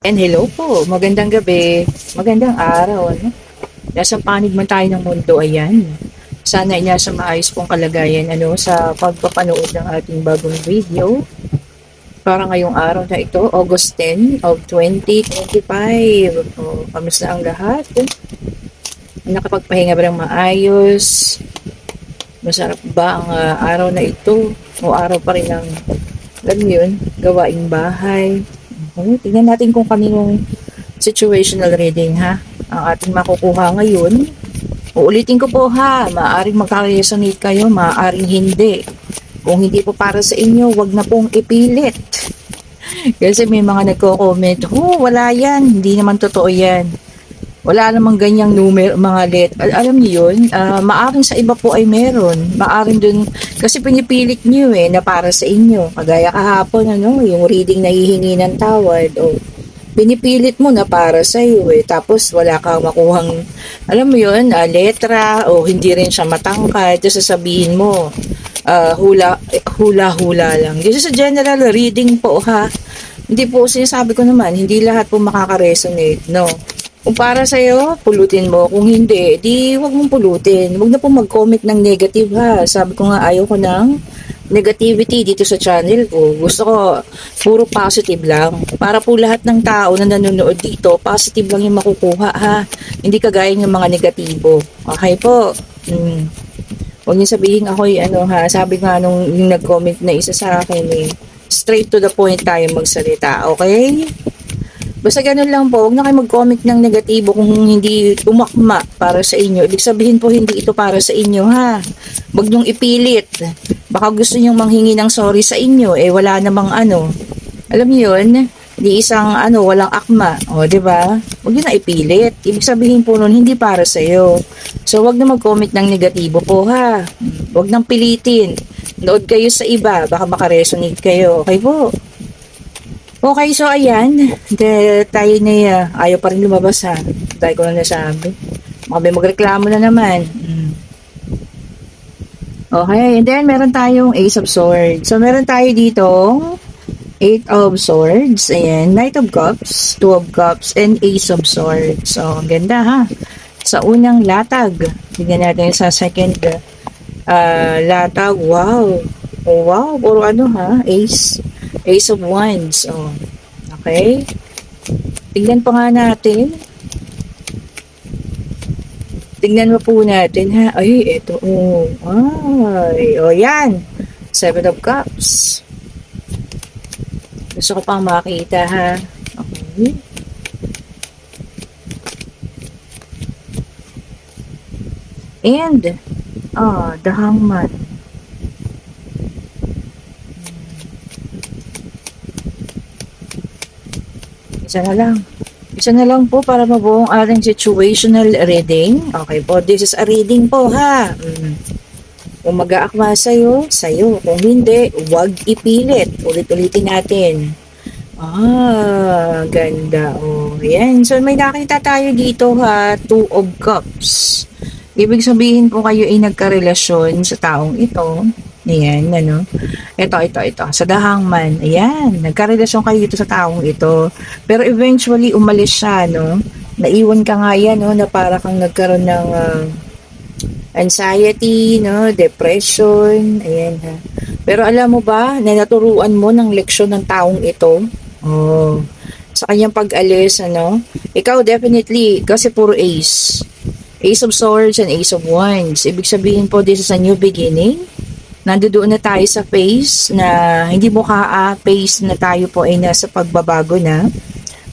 And hello po, magandang gabi, magandang araw, ano? Nasa panig man tayo ng mundo, ayan. Sana ay nasa maayos pong kalagayan, ano, sa pagpapanood ng ating bagong video. Para ngayong araw na ito, August 10 of 2025. O, kamusta ang lahat? Nakapagpahinga ba ng maayos? Masarap ba ang araw na ito? O araw pa rin ng, alam mo yun, gawaing bahay? Tingnan natin kung kaninong situational reading ha ang ating makukuha ngayon. Uulitin ko po ha, maaaring magka-resonate kayo, maaaring hindi. Kung hindi po para sa inyo, wag na pong ipilit. Kasi may mga nagko-comment, wala yan, hindi naman totoo yan. Wala namang ganyang numero, mga alam niyo yun, maaring sa iba po ay meron. Maaring dun, kasi pinipilit niyo na para sa inyo. Kagaya kahapon, ano, yung reading na hihingi ng tawad, o pinipilit mo na para sa iyo tapos wala kang makuhang, alam mo yun, letra, o hindi rin siya matangkad, tapos sasabihin mo, hula-hula lang. Dito sa general reading po ha, hindi po sinasabi ko naman, hindi lahat po makaka-resonate, no? Kung para sa'yo, pulutin mo. Kung hindi, di wag mong pulutin. Wag na po mag-comment ng negative ha. Sabi ko nga, ayaw ko ng negativity dito sa channel ko. Gusto ko, puro positive lang. Para po lahat ng tao na nanonood dito, positive lang yung makukuha ha. Hindi kagaya ng mga negatibo. Okay po? Huwag niyo sabihin ako ano ha. Sabi nga nung yung nag-comment na isa sa akin straight to the point tayo magsalita. Okay? Basta ganun lang po, huwag na kayo mag-comment ng negatibo kung hindi tumakma para sa inyo. Ibig sabihin po, hindi ito para sa inyo, ha? Huwag niyong ipilit. Baka gusto niyong manghingi ng sorry sa inyo, wala namang ano. Alam niyo yun? Di isang walang akma. O, di ba? Huwag niyo na ipilit. Ibig sabihin po nun, hindi para sa iyo. So, huwag na mag-comment ng negatibo po, ha? Huwag nang pilitin. Nood kayo sa iba, baka makaresonate kayo. Okay po? Okay, so ayan, tayo na ayaw pa rin lumabas ha. Tayo ko na nasabi. Baka may magreklamo na naman. Okay, and then meron tayong Ace of Swords. So meron tayo dito Eight of Swords, ayan, Knight of Cups, Two of Cups, and Ace of Swords. So, ang ganda ha. Sa unang latag, tignan natin sa second latag. Wow. Oh, wow, puro ano ha, Ace of Wands. Oh. Okay. Tingnan pa nga natin. Tingnan mo po natin ha. Ay, ito. Oh. Ay. O, yan. Seven of Cups. Gusto ko pang makita ha. Okay. And, the Hangman. Isa na lang. Isa na lang po para mabuo ang ating situational reading. Okay po, this is a reading po ha. Kung mag-aakma sa'yo, sa'yo. Kung hindi, huwag ipilit. Ulit-ulitin natin. Ganda. Oh, yan. So, may nakita tayo dito ha, Two of Cups. Ibig sabihin po kayo ay nagkarelasyon sa taong ito. Ayan, ano. Ito. Sa The Hangman. Ayan, nagkarelasyon kayo dito sa taong ito. Pero eventually, umalis siya, no. Naiwan ka nga yan, no, na para kang nagkaroon ng anxiety, no, depression. Ayan, ha. Pero alam mo ba, na naturuan mo ng leksyon ng taong ito? Oh, sa kanyang pag-alis, ano. Ikaw, definitely, kasi puro ace. Ace of Swords and Ace of Wands. Ibig sabihin po, this is a new beginning. Nandoon na tayo sa phase na hindi mo phase na tayo po ay nasa pagbabago na.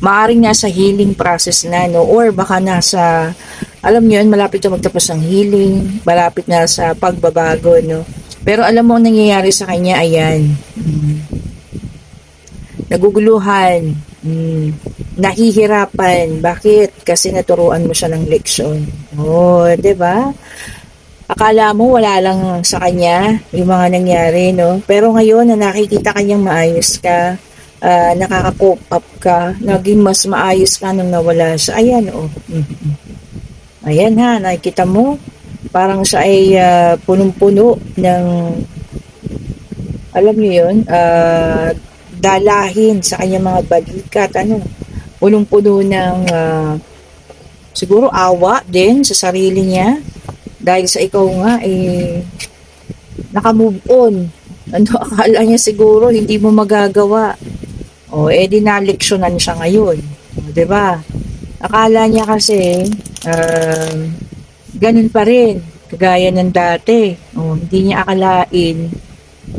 Maaring nasa healing process na, no? Or baka nasa, alam nyo yun, malapit na magtapos ng healing, malapit na sa pagbabago, no? Pero alam mo ang nangyayari sa kanya, ayan. Naguguluhan, nahihirapan. Bakit? Kasi naturuan mo siya ng leksyon. Oh, 'di ba? Akala mo wala lang sa kanya yung mga nangyari, no? Pero ngayon na nakikita kanyang maayos ka, nakaka-cope up ka, naging mas maayos ka nung nawala siya. Ayan, oh. Ayan ha, nakikita mo? Parang siya ay punong-puno ng, alam niyo yun, dalahin sa kanyang mga balikat, ano? punong-puno ng siguro awa din sa sarili niya dahil sa ikaw nga naka-move on. Ano, akala niya siguro hindi mo magagawa. O, di naleksyonan siya ngayon. O, 'di ba? Akala niya kasi ganun pa rin, kagaya ng dati. O, hindi niya akalain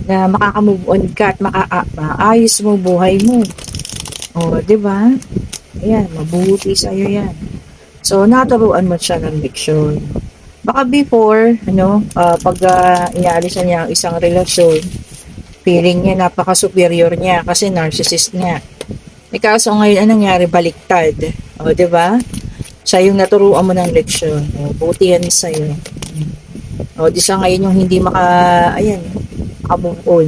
na makaka-move on ka at maayos mo buhay mo. O, 'di ba? Ayan, mabuti sa iyo 'yan. So, naturuan mo siya ng leksyon. Baka before, pag inaalis na niya ang isang relasyon, feeling niya napaka-superior niya kasi narcissist niya. Kaso ngayon, anong nangyari? Baliktad. O, 'di ba? Siya yung naturuan mo ng leksyon. O, buti yan sa'yo. O, di siya ngayon yung hindi maka-move on.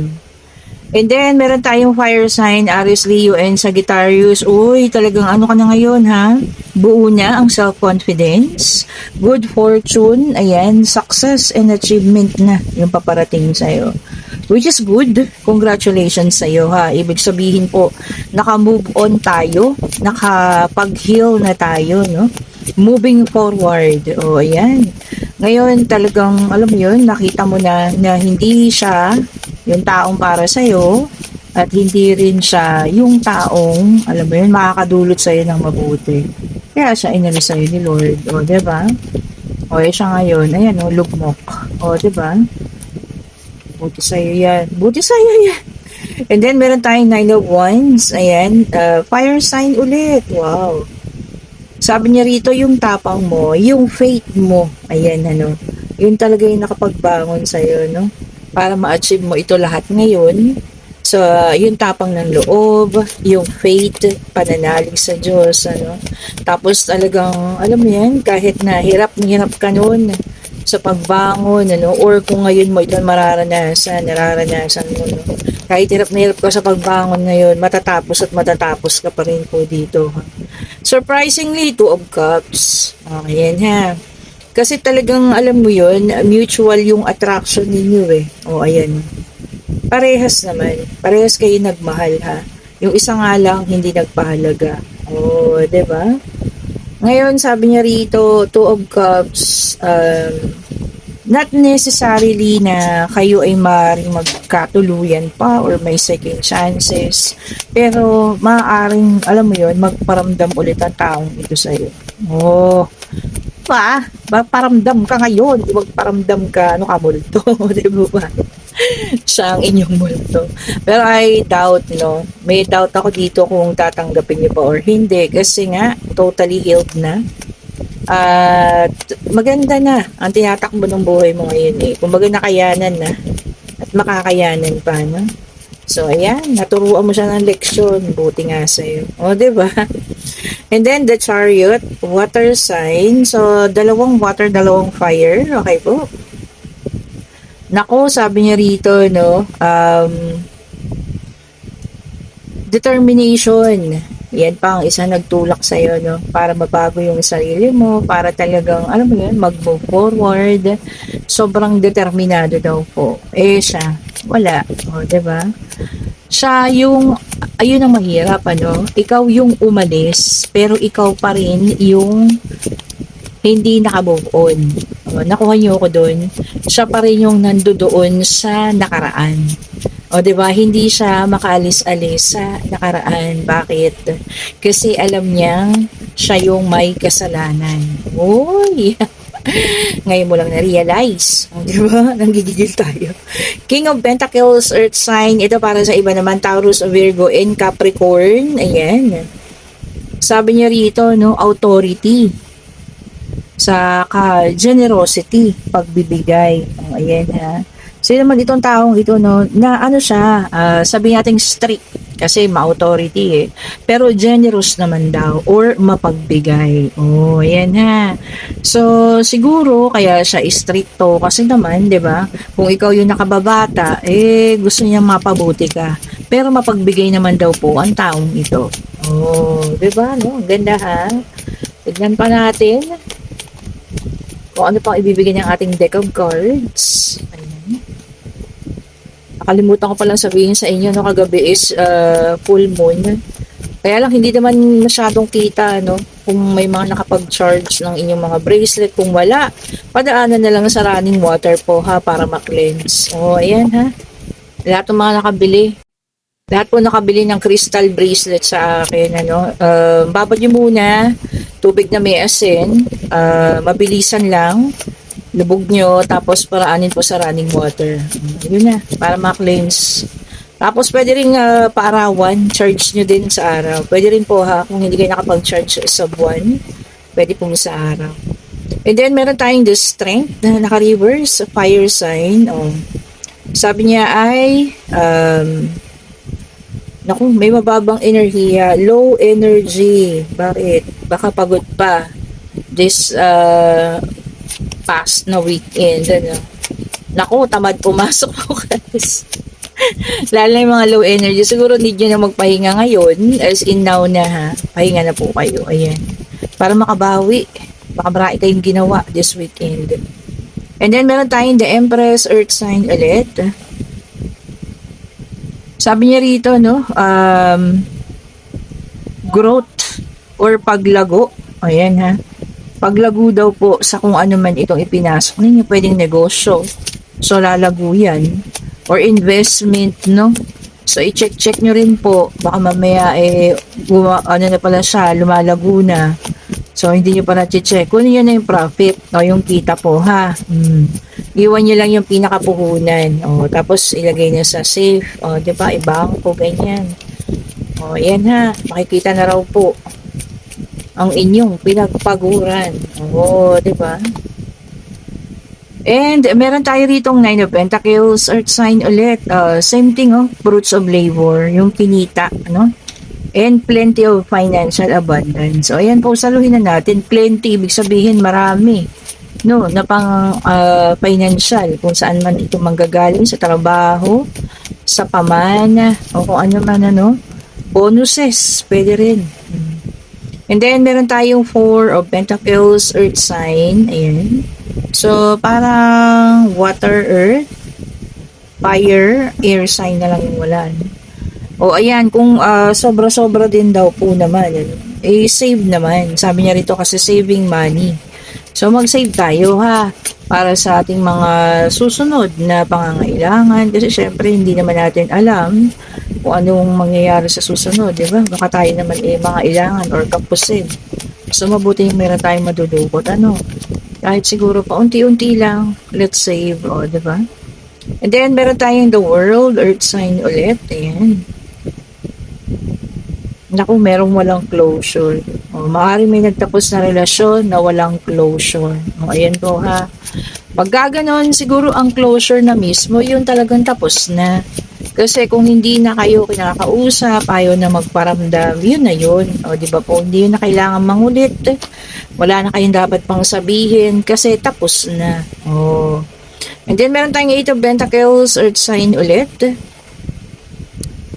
And then, meron tayong fire sign, Aries, Leo, and Sagittarius. Uy, talagang ano ka na ngayon, ha? Buo na ang self-confidence, good fortune, ayan, success and achievement na yung paparating sa'yo. Which is good. Congratulations sa'yo, ha? Ibig sabihin po, naka-move on tayo, nakapag-heal na tayo, no? Moving forward. O, ayan. Ngayon, talagang, alam mo yun, nakita mo na hindi siya yung taong para sa'yo at hindi rin siya yung taong, alam mo yun, makakadulot sa'yo ng mabuti. Kaya siya inalis sa'yo ni Lord. O, diba? O, siya ngayon, ayan, lugmok. O, diba? Buti sa'yo yan. Buti sa'yo yan. And then, meron tayong 9 of Wands. Ayan, fire sign ulit. Wow. Sabi niya rito, yung tapang mo, yung faith mo, ayan, yun talaga yung nakapagbangon sa'yo, no? Para ma-achieve mo ito lahat ngayon. So, yung tapang ng loob, yung faith, pananalig sa Diyos, Tapos talagang, alam mo yan, kahit na hirap ka noon sa pagbangon, or kung ngayon mo ito nararanasan mo, no? Kahit hirap na hirap ka sa pagbangon ngayon, matatapos ka pa rin po dito, ha? Surprisingly, 2 of Cups. Ayan, ha. Kasi talagang, alam mo yun, mutual yung attraction ninyo, eh. O, ayan. Parehas naman. Parehas kayo nagmahal, ha. Yung isa nga lang, hindi nagpahalaga. O, diba? Ngayon, sabi niya rito, 2 of Cups, not necessarily na kayo ay maaaring magkatuluyan pa or may second chances. Pero, maaaring, alam mo yun, magparamdam ulit ang taong ito sa'yo. Oh, paramdam ka ngayon, magparamdam ka, multo, di ba? Siya ang inyong multo. Pero I doubt, may doubt ako dito kung tatanggapin niyo pa or hindi, kasi nga, totally healed na. At maganda na ang tinatakbo ng buhay mo ngayon, eh. Kumbaga nakayanan na at makakayanan pa, no? So, ayan, naturuan mo siya ng leksyon. Buti nga sa'yo. O, diba? And then, the Chariot, water sign. So, 2 water, 2 fire. Okay po. Nako, sabi niya rito, determination. Yan pa ang isa nagtulak sa'yo, para mabago yung sarili mo, para talagang, alam mo yun, mag-move forward. Sobrang determinado daw po. Siya, wala. O, diba? Siya yung, ayun ang mahirap, Ikaw yung umalis, pero ikaw pa rin yung hindi naka-move on. O, nakuha niyo ako doon. Siya pa rin yung nandoon sa nakaraan. O, diba? Hindi siya makaalis-alis sa nakaraan. Bakit? Kasi alam niyang siya yung may kasalanan. Uy! Ngayon mo lang na-realize. O, diba? Nanggigigil tayo. King of Pentacles, Earth sign. Ito para sa iba naman. Taurus, Virgo, and Capricorn. Ayan. Sabi niya rito, authority. Saka generosity, pagbibigay. O, ayan, ha. So, naman itong taong ito, na siya, sabi nating strict, kasi ma-authority, eh. Pero generous naman daw, or mapagbigay. Oh, ayan, ha. So, siguro, kaya siya stricto, kasi naman, di ba, kung ikaw yung nakababata, gusto niya mapabuti ka. Pero mapagbigay naman daw po ang taong ito. Oh, di ba, Ang ganda, ha. Tignan pa natin kung ano pang ibibigay ng ating deck of cards. Ayan. Nakalimutan ko palang sabihin sa inyo, kagabi is full moon. Kaya lang hindi naman masyadong kita, no? Kung may mga nakapag-charge ng inyong mga bracelet. Kung wala, padaanan na lang sa running water po ha para ma-cleanse. O, ayan ha. Lahat ng mga nakabili. Lahat po nakabili ng crystal bracelet sa akin. Ano? Babad nyo muna. Tubig na may asin. Mabilisan lang. Lubog nyo. Tapos paraanin po sa running water. Yun na. Para ma-cleanse. Tapos pwede rin paarawan, charge nyo din sa araw. Pwede rin po ha, kung hindi kayo nakapag-charge sa buwan, pwede po sa araw. And then meron tayong the strength na naka-reverse, fire sign. Oh. Sabi niya ay, naku, may mababang enerhiya, low energy. Bakit? Baka pagod pa this past na weekend. Ano? Naku, tamad pumasok po guys. Lalo na yung mga low energy. Siguro need nyo na magpahinga ngayon. As in now na ha. Pahinga na po kayo. Ayan. Para makabawi. Baka marami kayong ginawa this weekend. And then meron tayong the Empress Earth sign ulit. Sabi niya rito, no? Growth or paglago. Ayan ha. Paglago daw po sa kung ano man itong ipinasok ninyo. Pwedeng negosyo. So lalago yan. Or investment, no? So, i-check nyo rin po. Baka mamaya, ano na pala siya, lumalago na. So, hindi nyo pa na-check. Kunin nyo na yung profit, o yung kita po, ha? Iwan nyo lang yung pinakapuhunan. O, tapos, ilagay nyo sa safe. O, diba? Ibang po, ganyan. O, yan ha. Makikita na raw po ang inyong pinagpaguran. O, diba? And meron tayo ritong 9 of Pentacles, Earth sign ulit. Same thing, fruits of labor, yung kinita, ano? And plenty of financial abundance. So, ayan po, saluhin na natin. Plenty, ibig sabihin marami. No, na pang financial, kung saan man ito manggagaling, sa trabaho, sa pamana, o kung ano man, ano. Bonuses, pwede rin. And then, meron tayong 4 of Pentacles, Earth sign. Ayan. So, parang water, earth, fire, air sign na lang yung wala. O, ayan, kung sobra-sobra din daw po naman, save naman. Sabi niya rito kasi saving money. So, mag-save tayo ha, para sa ating mga susunod na pangangailangan. Kasi syempre, hindi naman natin alam kung anong mangyayari sa susunod, di ba? Baka tayo naman mga ilangan or kapusin. So, mabuti yung meron tayong madudukot, ano? Kahit siguro pa unti-unti lang, let's save, o, diba? And then, meron tayong the world, earth sign ulit. Ayan. Naku, merong walang closure. O, maaaring may nagtapos na relasyon na walang closure. O, ayan po ha. Pag gaganon, siguro ang closure na mismo, yun talagang tapos na. Kasi kung hindi na kayo kinakausap, ayaw na magparamdam, yun na yun. O, di ba po, hindi yun na kailangan mangulit. Wala na kayong dapat pang sabihin kasi tapos na. Oh. And then, meron tayong 8 of Pentacles, Earth sign ulit.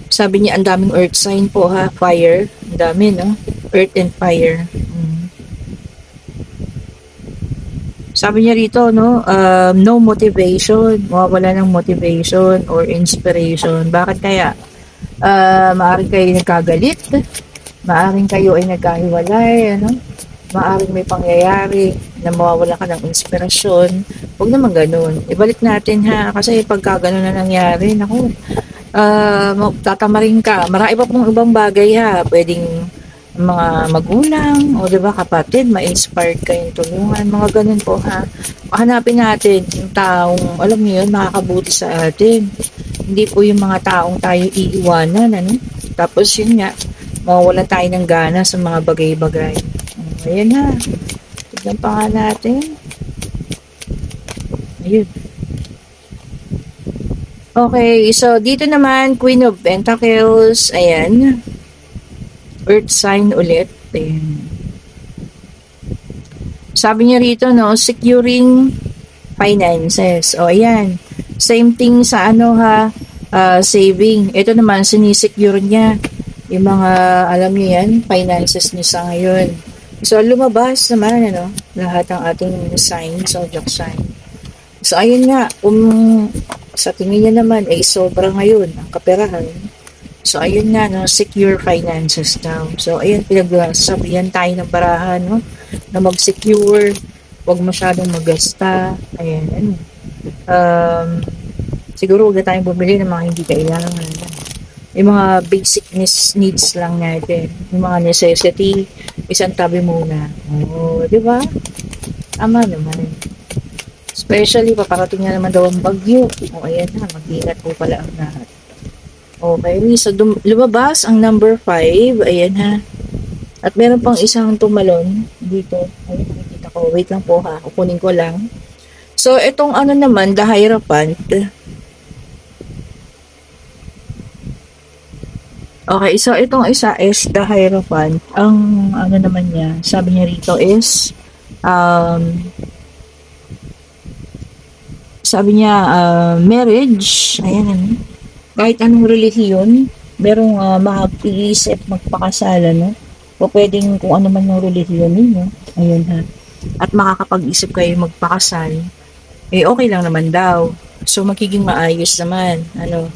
Sabi niya, ang daming Earth sign po ha. Fire. Ang dami, no? Earth and fire. Sabi niya rito, no? No motivation. Mawawala ng motivation or inspiration. Bakit kaya? Maaring kayo nagkagalit. Maaring kayo ay nagkahiwalay, ano? Maaring may pangyayari na mawawala ka ng inspirasyon. Huwag naman ganun. Ibalik natin ha, kasi pagka ganun na nangyari, naku, tatamarin ka. Marami pa pong ibang bagay ha. Pwedeng mga magulang, o diba kapatid, ma-inspired kayong tulungan, mga ganun po ha. Hanapin natin yung taong, alam niyo yun, makakabuti sa atin. Hindi po yung mga taong tayo iiwanan, ano? Tapos yun nga, mawawalan tayo ng gana sa mga bagay-bagay. Ayan ha. Tignan pa nga natin. Ayun. Okay, so dito naman, Queen of Pentacles. Ayan. Earth sign ulit. Ayan. Sabi niya rito, no, securing finances. O, ayan. Same thing sa ano ha, saving. Ito naman, sinisecure niya yung mga, alam niyo yan, finances niya sa ngayon. So, lumabas naman, ano, lahat ng ating sign, zodiac sign. So, ayun nga, sa tingin niya naman, sobra ngayon ang kaperahan. So, ayun nga, no, secure finances daw. So, ayun, pinagsabihan tayo ng barahan, no, na mag-secure, huwag masyadong magasta, ayan, ano. Um, siguro huwag na tayong bumili ng mga hindi kailangan. Yung mga basic needs lang natin. Yung mga necessity, isang tabi muna. Oo, di ba? Tama naman. Especially, paparating na naman daw ang bagyo. O, ayan na, mag-ingat po pala ang lahat. Okay, so lumabas ang number 5. Ayan ha. At meron pang isang tumalon dito. Ayun, nakikita ko. Wait lang po ha. Kukunin ko lang. So, itong ano naman, the Hierophant. Okay, so itong isa is the Hierophant. Ang ano naman niya, sabi niya rito is, sabi niya, marriage. Ayan, ano. Kahit anong relihiyon, merong makapag-iisip magpakasala, no? O pwedeng kung ano man yung relihiyon ninyo. Ayun ha. At makakapag-isip kayo magpakasal, eh okay lang naman daw. So magiging maayos naman. Ano,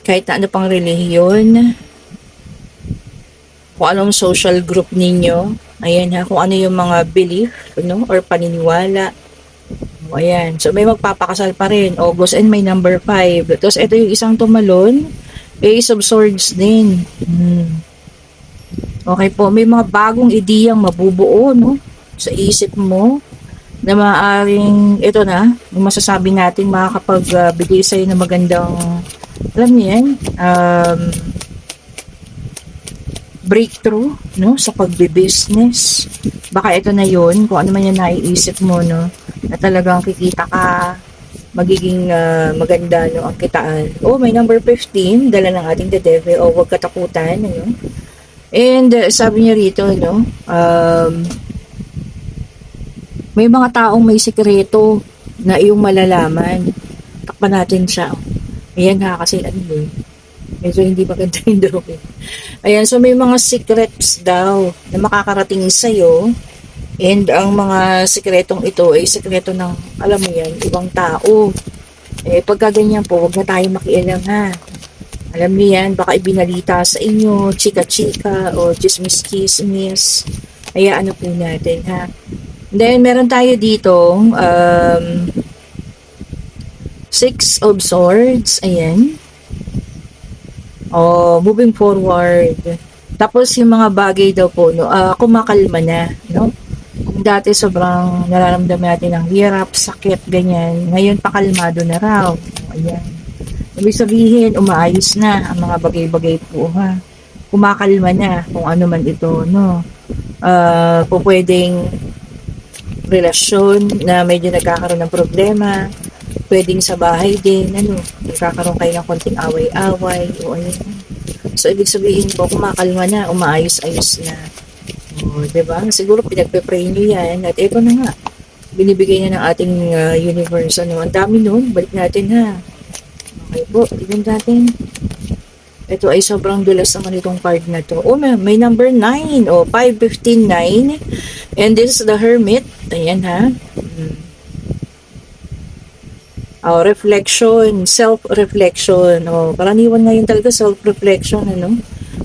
kahit na ano pang relihiyon, kung anong social group ninyo, ayan ha, kung ano yung mga belief, no? Or paniniwala. O, ayan. So, may magpapakasal pa rin. August and may number 5. Tapos, ito yung isang tumalon. Ace of Swords din. Okay po. May mga bagong ideyang mabubuo, no? Sa isip mo na maaaring, ito na, yung masasabi natin makakapagbigay sa'yo ng magandang, alam niyo yan, breakthrough, no? Sa pagbe-business. Baka ito na yun, kung ano man yung naiisip mo, no? Na talagang kikita ka, magiging maganda, no? Ang kitaan. Oh, may number 15, dala ng ating the devil. Oh, huwag katakutan, ano? And sabi niya rito, no? May mga taong may sikreto na iyong malalaman. Takpan natin siya. Ayan ha, kasi ano eh. Medyo hindi maganda yung drawing. Ayan, so may mga secrets daw na makakarating sa'yo. And ang mga sikretong ito ay sikreto ng, alam mo yan, ibang tao. Eh, pagka ganyan po, huwag na tayo makialam ha. Alam niyo yan, baka ibinalita sa inyo, chika-chika, o chismis-chismis. Kaya ano po natin ha. Then, meron tayo dito, Six of Swords, ayan. Oh, moving forward. Tapos yung mga bagay daw po, no, kumakalma na, no? Kung dati sobrang nararamdaman natin ng hirap, sakit, ganyan. Ngayon pakalmado na raw. Ayan. Ibig sabihin, umaayos na ang mga bagay-bagay po, ha? Kumakalma na kung ano man ito, no? Po pwedeng relasyon na medyo nagkakaroon ng problema, pwedeng sa bahay din, ano, nagkakaroon kayo ng konting away-away, o ayun. So, ibig sabihin po, kumakalma na, umaayos-ayos na. O, diba? Siguro pinagpe-pray nyo yan, at ito na nga, binibigay na ng ating universe, ano, ang dami nun, balik natin ha. Okay po, tignan natin. Ito ay sobrang dulas naman itong card na to. Oh, may number 9. Oh, 5, 15, 9. And this is the Hermit. Ayan ha. Oh, reflection. Self-reflection. Oh, karaniwan ngayon talaga self-reflection. Ano?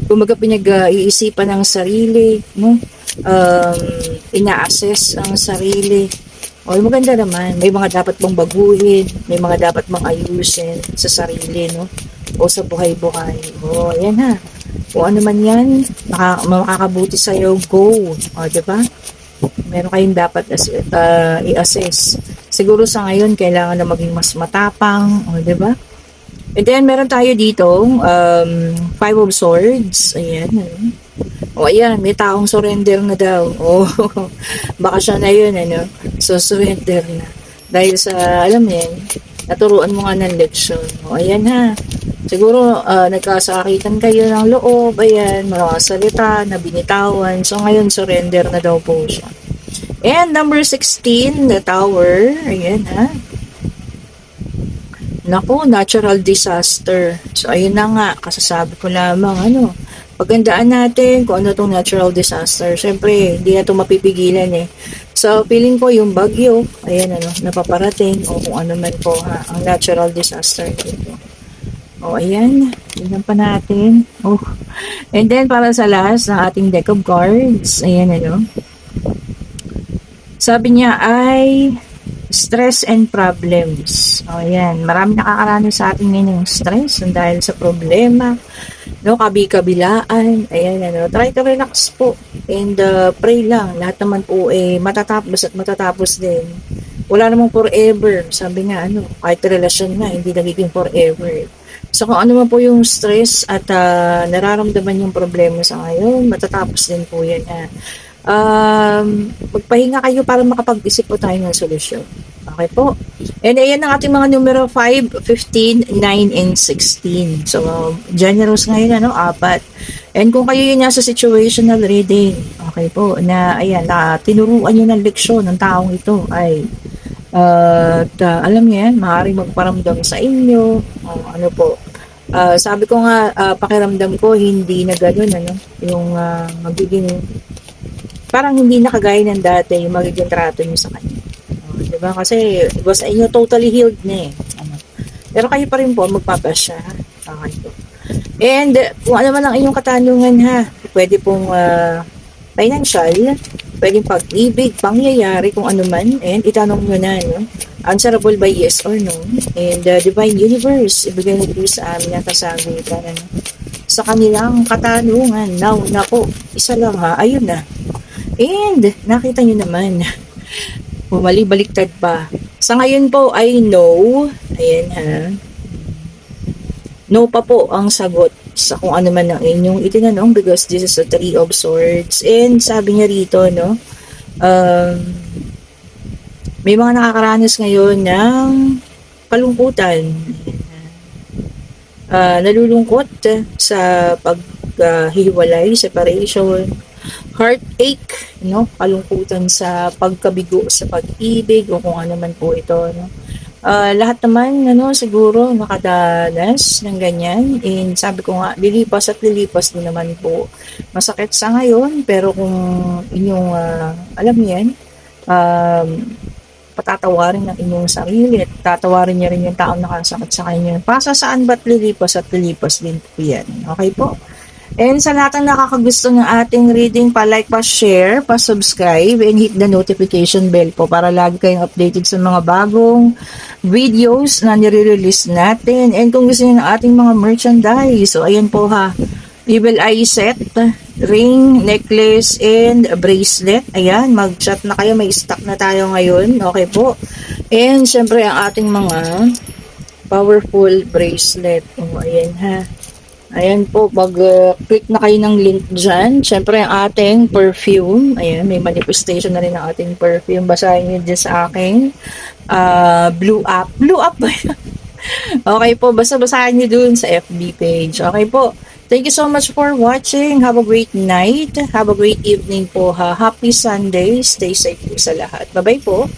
Kumaga pinag-iisipan ng sarili. No? Ina-assess ang sarili. Oh, maganda naman. May mga dapat mong baguhin. May mga dapat mong ayusin sa sarili. No? O sa buhay-buhay. O, ayan ha. Kung ano man yan, makakabuti sa'yo, go. O, diba? Meron kayong dapat i-assess. Siguro sa ngayon, kailangan na maging mas matapang. O, diba? And then, meron tayo dito, 5 of Swords. Ayan. O, ayan. May taong surrender na daw. O, baka siya na yun, ano? So, surrender na. Dahil sa, alam mo yan, naturuan mo nga ng leksyon. O, ayan ha. Siguro, nagkasakitan kayo ng loob, ayan, mga salita na binitawan. So, ngayon, surrender na daw po siya. And number 16, the Tower. Ayan, ha. Naku, natural disaster. So, ayun na nga, kasasabi ko lamang, ano, pagandaan natin kung ano itong natural disaster. Siyempre, hindi na ito mapipigilan eh. So, feeling ko yung bagyo, ayan, ano, napaparating, o kung ano man po, ha, ang natural disaster dito. O, ayan. Tignan pa natin. Oh. And then, para sa last ng ating deck of cards, ayan ano. Sabi niya ay stress and problems. O, ayan. Marami nakakaranas sa atin ngayon ng stress dahil sa problema. No, kabi-kabilaan. Ayan, ano. Try to relax po. And pray lang. Lahat naman po matatapos at matatapos din. Wala namang forever. Sabi nga, ano, kahit relasyon nga, hindi nagiging forever. So, kung ano man po yung stress at nararamdaman yung problema sa ngayon, matatapos din po yan. Magpahinga kayo para makapag-isip po tayo ng solusyon. Okay po. And ayan ang ating mga numero 5, 15, 9, and 16. So, generous ngayon, ano, 4. And kung kayo yun nasa situational reading, okay po, na ayan, tinuruan nyo ng leksyon ng taong ito, ay alam niyo yan, maaaring magparamdam sa inyo, ano po. Sabi ko nga, pakiramdam ko, hindi na gano'n, ano, yung magiging, parang hindi na kagaya ng dati, yung magiging trato niyo sa kanya. Diba? Kasi, iba sa inyo, totally healed na eh. Ano. Pero kayo pa rin po, magpapasya. Okay po. And, kung ano man ang inyong katanungan ha, pwede pong financial, pwedeng pag-ibig, pangyayari, kung ano man, and itanong nyo na, no? Answerable by yes or no. And Divine Universe, ibigay mo po sa amin ang kasagutan, ano? Sa kanilang katanungan. Now, nako, isa lang ha, ayun na. And, nakita nyo naman, bumalik-baliktad pa. Sa ngayon po ay no, ayan ha, no pa po ang sagot sa kung ano man ang inyong itinanong because this is a 3 of swords. And sabi niya rito, no, may mga nakakaranas ngayon ng kalungkutan. Nalulungkot sa paghiwalay, separation, heartache, no, kalungkutan sa pagkabigo sa pag-ibig o kung ano man po ito, no. Lahat naman, ano, siguro nakadanas ng ganyan. And sabi ko nga, lilipas at lilipas din naman po. Masakit sa ngayon, pero kung inyong, alam niyan, patatawarin ng inyong sarili at tatawarin niya rin yung taong nakasakit sa kanya. Pasa saan ba't lilipas at lilipas din po yan. Okay po? And sa lahat ng nakakagusto ng ating reading, pa-like, pa-share, pa-subscribe, and hit the notification bell po para lagi kayong updated sa mga bagong videos na nire-release natin. And kung gusto niyo ng ating mga merchandise, so ayan po ha, Evil Eye set, ring, necklace, and bracelet. Ayan, mag-chat na kayo, may stock na tayo ngayon. Okay po. And syempre ang ating mga powerful bracelet. O, ayan ha. Ayan po, pag-click na kayo ng link dyan, syempre ang ating perfume, ayan, may manifestation na rin ang ating perfume, basahin nyo dyan sa aking blue up ba yan? Okay po, basta basahin nyo dun sa FB page. Okay po, thank you so much for watching, have a great night, have a great evening po ha, happy Sunday, stay safe po sa lahat, bye bye po.